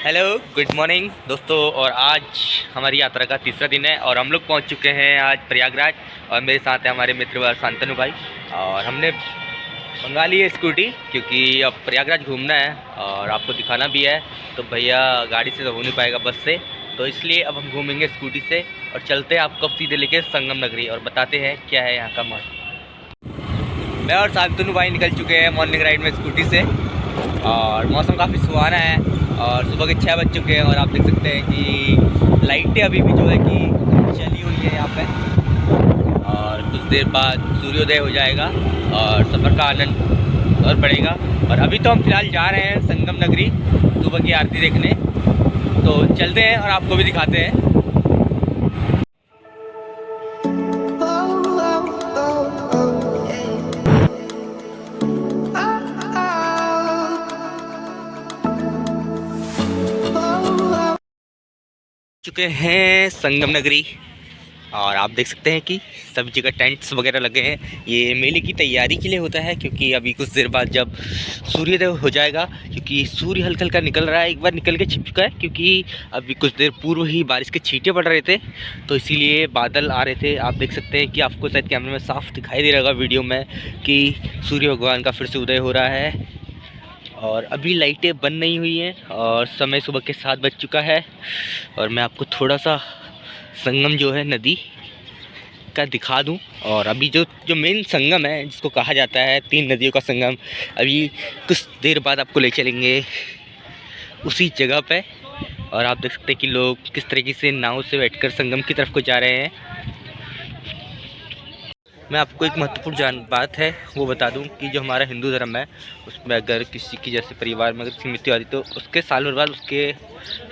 Hello, good morning दोस्तों। और आज हमारी यात्रा का तीसरा दिन है और हम लोग पहुंच चुके हैं आज प्रयागराज। और मेरे साथ है हमारे मित्र शांतनु भाई। और हमने मंगा ली है स्कूटी क्योंकि अब प्रयागराज घूमना है और आपको दिखाना भी है। तो भैया गाड़ी से तो हो नहीं पाएगा, बस से, तो इसलिए अब हम घूमेंगे स्कूटी से। और चलते हैं आपको सीधे लेके संगम नगरी और बताते हैं क्या है यहाँ का मौसम। मैं और शांतनु भाई निकल चुके हैं मॉर्निंग राइड में स्कूटी से और मौसम काफ़ी सुहाना है और सुबह के 6 बज चुके हैं। और आप देख सकते हैं कि लाइटें अभी भी जो है कि चली हुई है यहाँ पे। और कुछ देर बाद सूर्योदय हो जाएगा और सफ़र का आनंद और बढ़ेगा। और अभी तो हम फिलहाल जा रहे हैं संगम नगरी सुबह की आरती देखने। तो चलते हैं और आपको भी दिखाते हैं। चुके हैं संगम नगरी और आप देख सकते हैं कि सभी जगह टेंट्स वगैरह लगे हैं। ये मेले की तैयारी के लिए होता है क्योंकि अभी कुछ देर बाद जब सूर्योदय हो जाएगा, क्योंकि सूर्य हल्का हल्का निकल रहा है, एक बार निकल के छिप चुका है क्योंकि अभी कुछ देर पूर्व ही बारिश के छींटे पड़ रहे थे, तो इसीलिए बादल आ रहे थे। आप देख सकते हैं कि आपको शायद कैमरे में साफ दिखाई दे रहा होगा वीडियो में कि सूर्य भगवान का फिर से उदय हो रहा है। और अभी लाइटें बंद नहीं हुई हैं और समय सुबह के 7 बज चुका है। और मैं आपको थोड़ा सा संगम जो है नदी का दिखा दूं। और अभी जो मेन संगम है जिसको कहा जाता है 3 नदियों का संगम, अभी कुछ देर बाद आपको ले चलेंगे उसी जगह पे। और आप देख सकते हैं कि लोग किस तरीके से नाव से बैठकर संगम की तरफ को जा रहे हैं। मैं आपको एक महत्वपूर्ण बात है वो बता दूं कि जो हमारा हिंदू धर्म है उसमें अगर किसी की जैसे परिवार में अगर किसी मृत्यु आती तो उसके साल भर बाद उसके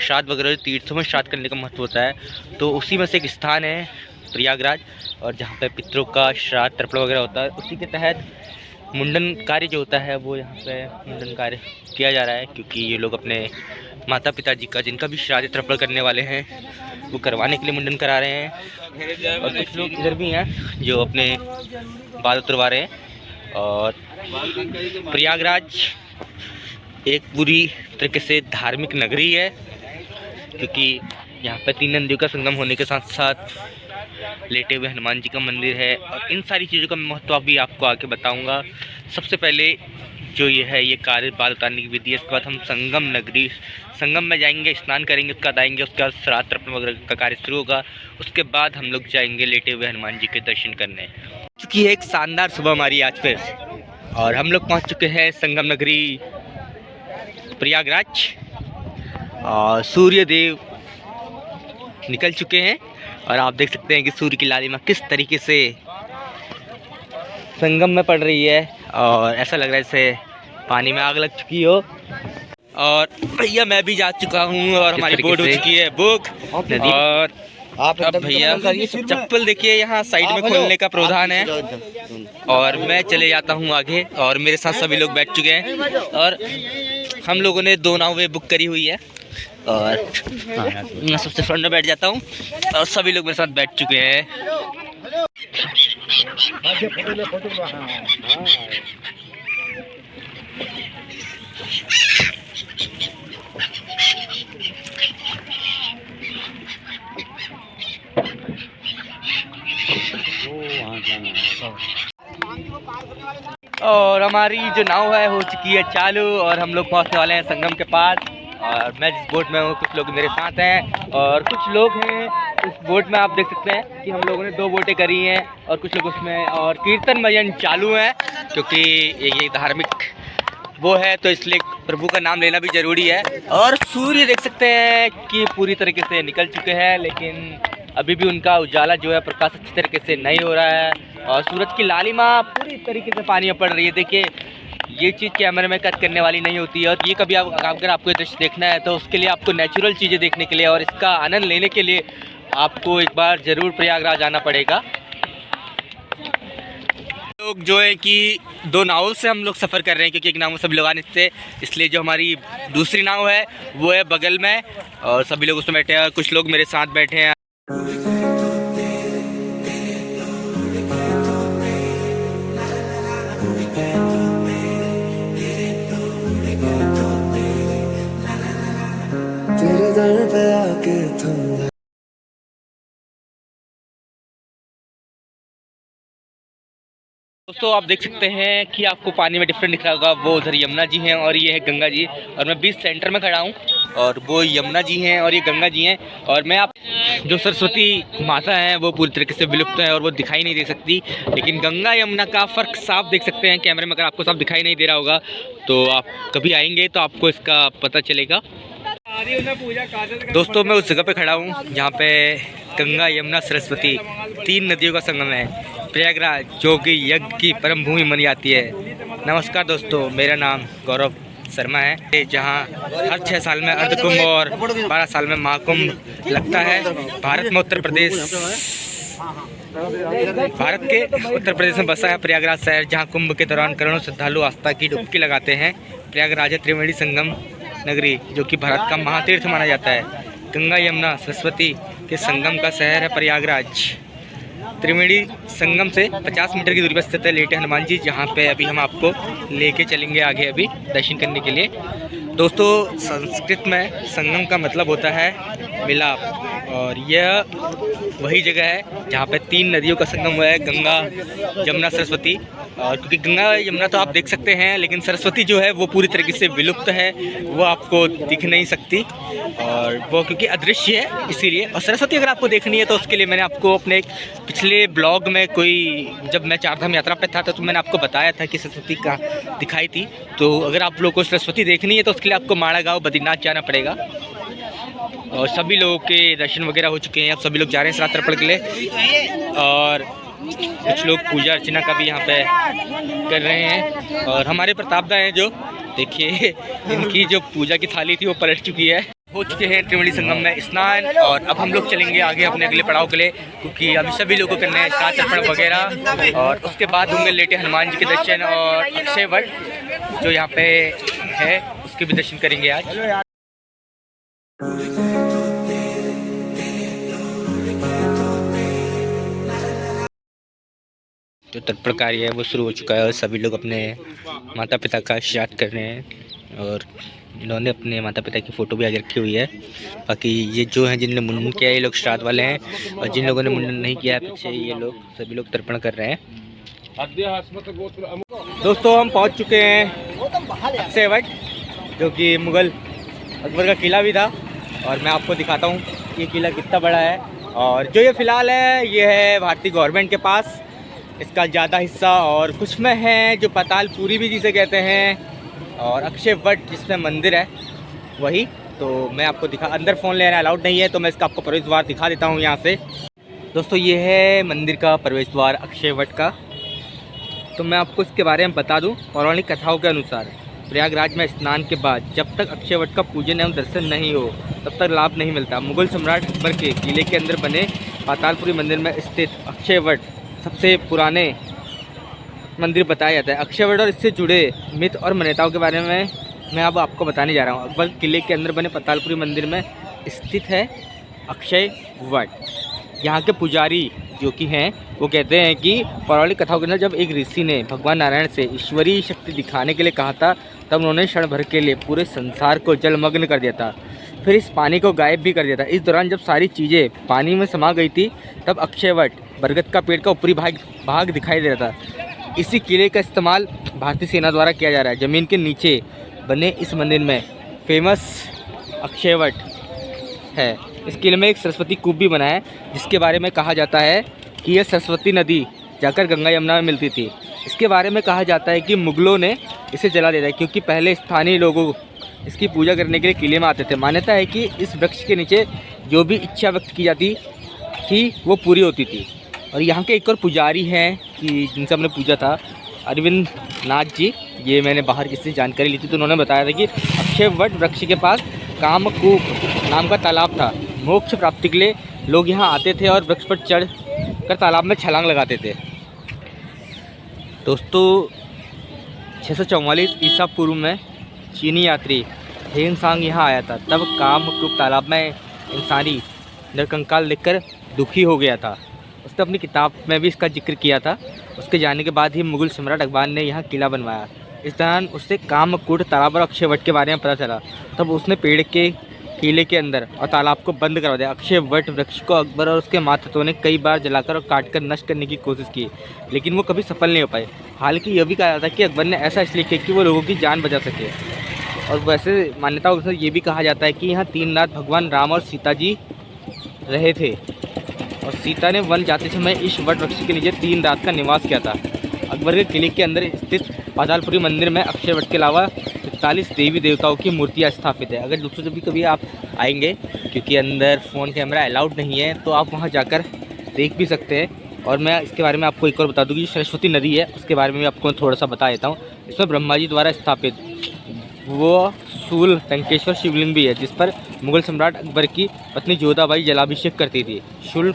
श्राद्ध वगैरह तीर्थों में श्राद्ध करने का महत्व होता है। तो उसी में से एक स्थान है प्रयागराज, और जहाँ पे पितरों का श्राद्ध तर्पण वगैरह होता है उसी के तहत मुंडन कार्य जो होता है वो यहाँ पे मुंडन कार्य किया जा रहा है। क्योंकि ये लोग अपने माता पिताजी का जिनका भी श्राद्ध तर्पण करने वाले हैं वो करवाने के लिए मुंडन करा रहे हैं। और कुछ लोग इधर भी हैं जो अपने बाल उतरवा रहे हैं। और प्रयागराज एक पूरी तरीके से धार्मिक नगरी है क्योंकि यहाँ पर 3 नदियों का संगम होने के साथ साथ लेटे हुए हनुमान जी का मंदिर है। और इन सारी चीज़ों का महत्व अभी आपको आके बताऊंगा। सबसे पहले जो ये है ये कार्य बाल उतारने की विधि है। इसके बाद हम संगम में जाएंगे, स्नान करेंगे, उसके बाद आएंगे, उसके बाद श्राद्ध तर्पण वगैरह का कार्य शुरू होगा। उसके बाद हम लोग जाएंगे लेटे हुए हनुमान जी के दर्शन करने। चूँकि एक शानदार सुबह हमारी आज फिर, और हम लोग पहुँच चुके हैं संगम नगरी प्रयागराज। और सूर्य देव निकल चुके हैं और आप देख सकते हैं कि सूर्य की लालिमा किस तरीके से संगम में पड़ रही है। और ऐसा लग रहा है जैसे पानी में आग लग चुकी हो। और भैया मैं भी जा चुका हूँ और हमारी बोट हो चुकी है बुक। और अब भैया चप्पल देखिए यहाँ साइड में खोलने का प्रावधान है। और मैं चले जाता हूँ आगे और मेरे साथ सभी लोग बैठ चुके हैं। और हम लोगों ने 2 नावें बुक करी हुई है और मैं सबसे फ्रंट में बैठ जाता हूँ और सभी लोग मेरे साथ बैठ चुके हैं। और हमारी जो नाव है हो चुकी है चालू और हम लोग पहुंचने वाले हैं संगम के पास। और मैं जिस बोट में हूँ कुछ लोग मेरे साथ हैं और कुछ लोग हैं उस बोट में। आप देख सकते हैं कि हम लोगों ने 2 बोटें करी हैं और कुछ लोग उसमें, और कीर्तन भजन चालू है क्योंकि ये धार्मिक वो है तो इसलिए प्रभु का नाम लेना भी ज़रूरी है। और सूर्य देख सकते हैं कि पूरी तरीके से निकल चुके हैं, लेकिन अभी भी उनका उजाला जो है प्रकाश अच्छी तरीके से नहीं हो रहा है। और सूरज की लालिमा पूरी तरीके से पानी में पड़ रही है। देखिए ये चीज़ कैमरे में कैद करने वाली नहीं होती है। और ये कभी अगर आपको ये दृश्य देखना है तो उसके लिए आपको नेचुरल चीज़ें देखने के लिए और इसका आनंद लेने के लिए आपको एक बार ज़रूर प्रयागराज आना पड़ेगा। लोग जो है कि 2 नावों से हम लोग सफ़र कर रहे हैं क्योंकि एक नाव में सभी लोग आने थे, इसलिए जो हमारी दूसरी नाव है वो है बगल में और सभी लोग उसमें बैठे हैं और कुछ लोग मेरे साथ बैठे हैं। दर पे आके थम। दोस्तों आप देख सकते हैं कि आपको पानी में डिफरेंट दिख रहा होगा, वो उधर यमुना जी हैं और ये है गंगा जी, और मैं बीच सेंटर में खड़ा हूँ और वो यमुना जी हैं और ये गंगा जी हैं। और मैं आप जो सरस्वती माता हैं वो पूरी तरीके से विलुप्त है और वो दिखाई नहीं दे सकती, लेकिन गंगा यमुना का फ़र्क साफ देख सकते हैं कैमरे में। अगर आपको साफ दिखाई नहीं दे रहा होगा तो आप कभी आएंगे तो आपको इसका पता चलेगा। दोस्तों मैं उस जगह पे खड़ा हूँ जहाँ पे गंगा यमुना सरस्वती तीन नदियों का संगम है, प्रयागराज, जो कि यज्ञ की परम भूमि मानी जाती है। नमस्कार दोस्तों, मेरा नाम गौरव शर्मा है। जहाँ हर 6 साल में अर्धकुंभ और 12 साल में महाकुंभ लगता है। भारत के उत्तर प्रदेश में बसा है प्रयागराज शहर, जहाँ कुंभ के दौरान करोड़ों श्रद्धालु आस्था की डुबकी लगाते हैं। प्रयागराज है त्रिवेणी संगम नगरी, जो कि भारत का महातीर्थ माना जाता है। गंगा यमुना सरस्वती के संगम का शहर है प्रयागराज। त्रिवेणी संगम से 50 मीटर की दूरी पर स्थित है लेटे हनुमान जी, जहाँ पे अभी हम आपको लेके चलेंगे आगे अभी दर्शन करने के लिए। दोस्तों संस्कृत में संगम का मतलब होता है मिलाप, और यह वही जगह है जहाँ पे तीन नदियों का संगम हुआ है, गंगा यमुना सरस्वती। और क्योंकि गंगा यमुना तो आप देख सकते हैं, लेकिन सरस्वती जो है वो पूरी तरीके से विलुप्त है, वो आपको दिख नहीं सकती और वो क्योंकि अदृश्य है इसीलिए। और सरस्वती अगर आपको देखनी है तो उसके लिए मैंने आपको अपने पिछले ब्लॉग में जब मैं चारधाम यात्रा पे था तो मैंने आपको बताया था कि सरस्वती का दिखाई थी। तो अगर आप लोगों को सरस्वती देखनी है तो उसके लिए आपको माड़ा गाँव बद्रीनाथ जाना पड़ेगा। और सभी लोगों के दर्शन वगैरह हो चुके हैं, अब सभी लोग जा रहे हैं श्राद्ध तर्पण के लिए, और कुछ लोग पूजा अर्चना का भी यहाँ पे कर रहे हैं। और हमारे प्रताप दा हैं जो देखिए इनकी जो पूजा की थाली थी वो पलट चुकी है। हो चुके हैं त्रिवेणी संगम में स्नान, और अब हम लोग चलेंगे आगे अपने अगले पड़ाव के लिए, क्योंकि अभी सभी लोगों को करना है श्राद्ध तर्पण वगैरह, और उसके बाद होंगे लेटे हनुमान जी के दर्शन और अक्षय वट जो यहाँ पे है उसके भी दर्शन करेंगे आज। जो तर्पण कार्य है वो शुरू हो चुका है और सभी लोग अपने माता पिता का श्राद्ध कर रहे हैं, और इन्होंने अपने माता पिता की फ़ोटो भी आगे रखी हुई है। बाकी ये जो हैं जिन्होंने मुंडन किया है ये लोग श्राद्ध वाले हैं, और जिन लोगों ने मुंडन नहीं किया है पीछे ये लोग सभी लोग तर्पण कर रहे हैं। दोस्तों हम पहुंच चुके हैं अक्षय वट, जो कि मुग़ल अकबर का किला भी था, और मैं आपको दिखाता हूँ ये किला कितना बड़ा है। और जो ये फ़िलहाल है ये है भारतीय गवर्नमेंट के पास, इसका ज़्यादा हिस्सा, और कुछ में है जो पातालपुरी भी जिसे कहते हैं, और अक्षय वट जिसमें मंदिर है वही। तो मैं आपको अंदर फ़ोन लेना अलाउड नहीं है, तो मैं इसका आपको प्रवेश द्वार दिखा देता हूँ यहाँ से। दोस्तों ये है मंदिर का प्रवेश द्वार अक्षय वट का। तो मैं आपको इसके बारे में बता दूँ, पौराणिक कथाओं के अनुसार प्रयागराज में स्नान के बाद जब तक अक्षय वट का पूजन एवं दर्शन नहीं हो तब तक लाभ नहीं मिलता। मुग़ल सम्राट अकबर के किले के अंदर बने पातालपुरी मंदिर में स्थित अक्षय वट सबसे पुराने मंदिर बताया जाता है। अक्षय वट और इससे जुड़े मिथ और मान्यताओं के बारे में मैं अब आपको बताने जा रहा हूँ। अकबर किले के अंदर बने पातालपुरी मंदिर में स्थित है अक्षय वट। यहाँ के पुजारी जो कि हैं वो कहते हैं कि पौराणिक कथाओं के अंदर जब एक ऋषि ने भगवान नारायण से ईश्वरीय शक्ति दिखाने के लिए कहा था, तब उन्होंने क्षण भर के लिए पूरे संसार को जलमग्न कर दिया था, फिर इस पानी को गायब भी कर दिया था। इस दौरान जब सारी चीज़ें पानी में समा गई थी तब अक्षय वट बरगद का पेड़ का ऊपरी भाग दिखाई दे रहा था। इसी किले का इस्तेमाल भारतीय सेना द्वारा किया जा रहा है। ज़मीन के नीचे बने इस मंदिर में फेमस अक्षय वट है। इस किले में एक सरस्वती कूप भी बना है, जिसके बारे में कहा जाता है कि यह सरस्वती नदी जाकर गंगा यमुना में मिलती थी। इसके बारे में कहा जाता है कि मुग़लों ने इसे जला दिया था, क्योंकि पहले स्थानीय लोगों इसकी पूजा करने के लिए किले में आते थे। मान्यता है कि इस वृक्ष के नीचे जो भी इच्छा व्यक्त की जाती थी वो पूरी होती थी। और यहाँ के एक और पुजारी हैं कि जिनसे हमने पूछा था, अरविंद नाथ जी, ये मैंने बाहर किसी जानकारी ली थी, तो उन्होंने बताया था कि अक्षय वट वृक्ष के पास कामकूप नाम का तालाब था। मोक्ष प्राप्ति के लिए लोग यहाँ आते थे और वृक्ष पर चढ़ कर तालाब में छलांग लगाते थे। दोस्तों 644 ईसा पूर्व में चीनी यात्री हेनसांग यहाँ आया था। तब कामकूप तालाब में इंसानी नरकंकाल देखकर दुखी हो गया था। उसने अपनी किताब में भी इसका जिक्र किया था। उसके जाने के बाद ही मुग़ल सम्राट अकबर ने यहाँ किला बनवाया। इस दौरान उससे कामकूट तालाब और अक्षय वट के बारे में पता चला। तब उसने पेड़ के किले के अंदर और तालाब को बंद करवा दिया। अक्षय वट वृक्ष को अकबर और उसके मातहतों ने कई बार जलाकर और काटकर नष्ट करने की कोशिश की, लेकिन वो कभी सफल नहीं हो पाए। हालांकि यह भी कहा जाता है कि अकबर ने ऐसा इसलिए किया कि वो लोगों की जान बचा सके। और वैसे मान्यताओं के अनुसार ये भी कहा जाता है कि यहाँ 3 रात भगवान राम और सीता जी रहे थे और सीता ने वन जाते समय इस वट वृक्ष के नीचे 3 रात का निवास किया था। अकबर के किले के अंदर स्थित पातालपुरी मंदिर में अक्षय वट के अलावा 41 देवी देवताओं की मूर्तियाँ स्थापित है। अगर दोस्तों जब भी कभी आप आएंगे, क्योंकि अंदर फ़ोन कैमरा अलाउड नहीं है, तो आप वहाँ जाकर देख भी सकते हैं। और मैं इसके बारे में आपको एक और बता दूँ कि सरस्वती नदी है, उसके बारे में भी आपको थोड़ा सा बता देता हूँ। इसमें ब्रह्मा जी द्वारा स्थापित वो शूल टंकेश्वर शिवलिंग भी है, जिस पर मुगल सम्राट अकबर की पत्नी जोधाबाई जलाभिषेक करती थी। शूल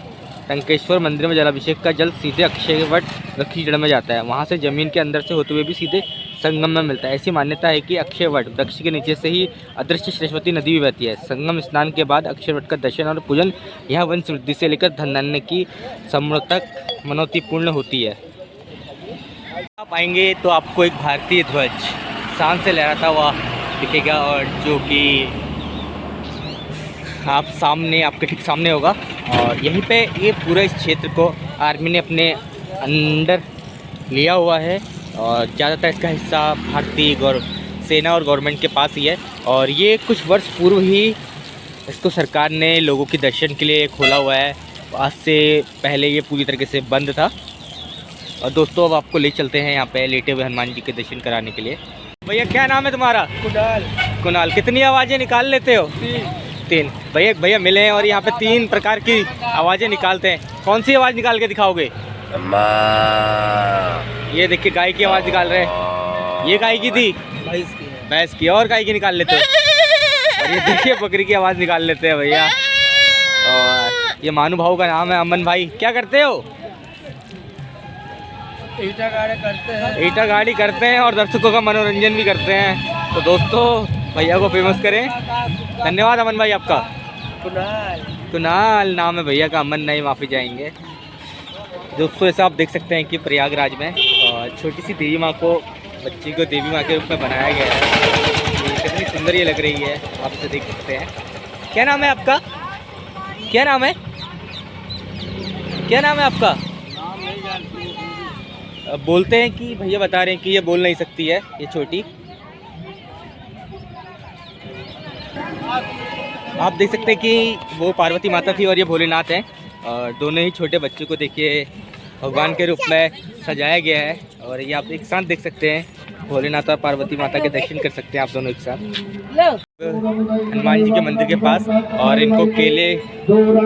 टंकेश्वर मंदिर में जलाभिषेक का जल सीधे अक्षय वट वृक्ष की जड़ में जाता है, वहाँ से ज़मीन के अंदर से होते हुए भी सीधे संगम में मिलता है। ऐसी मान्यता है कि अक्षय वट वृक्ष के नीचे से ही अदृश्य सरस्वती नदी भी बहती है। संगम स्नान के बाद अक्षय वट का दर्शन और पूजन यहाँ वंश वृद्धि से लेकर धन धान्य की समृद्धि तक मनोती पूर्ण होती है। आप आएंगे तो आपको एक भारतीय ध्वज शान से लहराता हुआ दिखेगा, और जो कि आप सामने, आपके ठीक सामने होगा। और यहीं पे ये पूरे इस क्षेत्र को आर्मी ने अपने अंडर लिया हुआ है और ज़्यादातर इसका हिस्सा भारतीय सेना और गवर्नमेंट के पास ही है। और ये कुछ वर्ष पूर्व ही इसको सरकार ने लोगों के दर्शन के लिए खोला हुआ है। आज से पहले ये पूरी तरीके से बंद था। और दोस्तों अब आपको ले चलते हैं यहाँ पे लेटे हुए हनुमान जी के दर्शन कराने के लिए। भैया क्या नाम है तुम्हारा? कुणाल। कुणाल, कितनी आवाज़ें निकाल लेते हो? 3। भैया मिले हैं और यहाँ पे 3 प्रकार की आवाज़ें निकालते हैं। कौन सी आवाज़ निकाल के दिखाओगे? ये देखिए गाय की आवाज़ निकाल रहे हैं। ये गाय की थी? भैंस की। और गाय की निकाल लेते हो? और ये देखिए बकरी की आवाज़ निकाल लेते हैं भैया। और ये महानुभाव का नाम है अमन भाई। क्या करते हो? ईटा गाड़ी करते हैं। ईटा गाड़ी करते हैं और दर्शकों का मनोरंजन भी करते हैं। तो दोस्तों भैया को फेमस करें। धन्यवाद अमन भाई आपका। कुणाल नाम है भैया का, अमन नहीं माफ़ी जाएंगे। दोस्तों ऐसा आप देख सकते हैं कि प्रयागराज में छोटी सी देवी माँ को, बच्ची को देवी माँ के रूप में बनाया गया है। कितनी सुंदर ये लग रही है, आप इसे देख सकते हैं। क्या नाम है आपका? क्या नाम है? क्या नाम है आपका? बोलते हैं कि भैया बता रहे हैं कि ये बोल नहीं सकती है, ये छोटी। आप देख सकते हैं कि वो पार्वती माता थी और ये भोलेनाथ हैं। और दोनों ही छोटे बच्चों को देखिए भगवान के रूप में सजाया गया है। और ये आप एक साथ देख सकते हैं, भोलेनाथ और पार्वती माता के दर्शन कर सकते हैं आप दोनों एक साथ हनुमान जी के मंदिर के पास। और इनको केले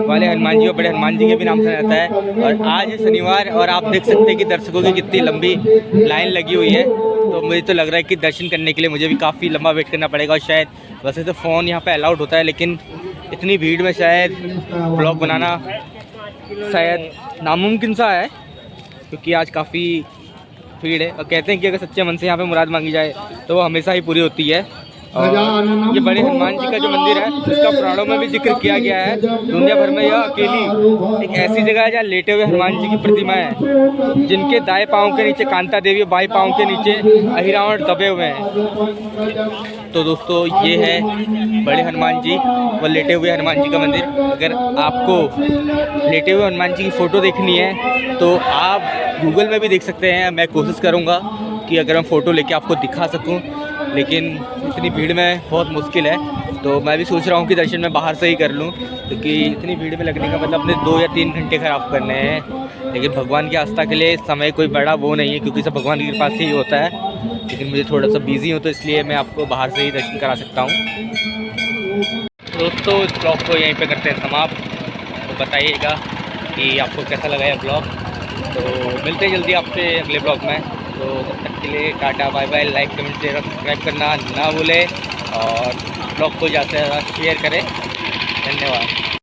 वाले हनुमान जी और बड़े हनुमान जी के भी नाम से जाता है। और आज है शनिवार और आप देख सकते हैं कि दर्शकों की कितनी लंबी लाइन लगी हुई है। तो मुझे तो लग रहा है कि दर्शन करने के लिए मुझे भी काफ़ी लंबा वेट करना पड़ेगा। और शायद वैसे तो फ़ोन यहाँ पे अलाउड होता है, लेकिन इतनी भीड़ में शायद ब्लॉग बनाना शायद नामुमकिन सा है, क्योंकि आज काफ़ी भीड़ है। और कहते हैं कि अगर सच्चे मन से यहाँ पे मुराद मांगी जाए तो वो हमेशा ही पूरी होती है। और ये बड़े हनुमान जी का जो मंदिर है उसका पुराणों में भी जिक्र किया गया है। दुनिया भर में यह अकेली एक ऐसी जगह है जहाँ लेटे हुए हनुमान जी की प्रतिमा है, जिनके दाएं पाँव के नीचे कांता देवी, बाएं पाँव के नीचे अहिरावण दबे हुए हैं। तो दोस्तों ये है बड़े हनुमान जी व लेटे हुए हनुमान जी का मंदिर। अगर आपको लेटे हुए हनुमान जी की फ़ोटो देखनी है तो आप गूगल में भी देख सकते हैं। मैं कोशिश करूँगा कि अगर मैं फ़ोटो लेके आपको दिखा सकूँ, लेकिन इतनी भीड़ में बहुत मुश्किल है। तो मैं भी सोच रहा हूँ कि दर्शन मैं बाहर से ही कर लूँ, क्योंकि इतनी भीड़ में लगने का मतलब अपने 2 या 3 घंटे ख़राब करने हैं। लेकिन भगवान की आस्था के लिए समय कोई बड़ा वो नहीं है, क्योंकि सब भगवान की कृपा से ही होता है। लेकिन मुझे थोड़ा सा बिजी हूँ तो इसलिए मैं आपको बाहर से ही दर्शन करा सकता हूँ। दोस्तों इस ब्लॉग को यहीं पे करते हैं समाप्त। तो बताइएगा कि आपको कैसा लगा यह ब्लॉग। तो मिलते हैं जल्दी आपसे अगले ब्लॉग में। तो तब तक के लिए tata bye bye. Like comment share subscribe करना ना भूलें और ब्लॉग को ज़्यादा से ज़्यादा शेयर करें। धन्यवाद।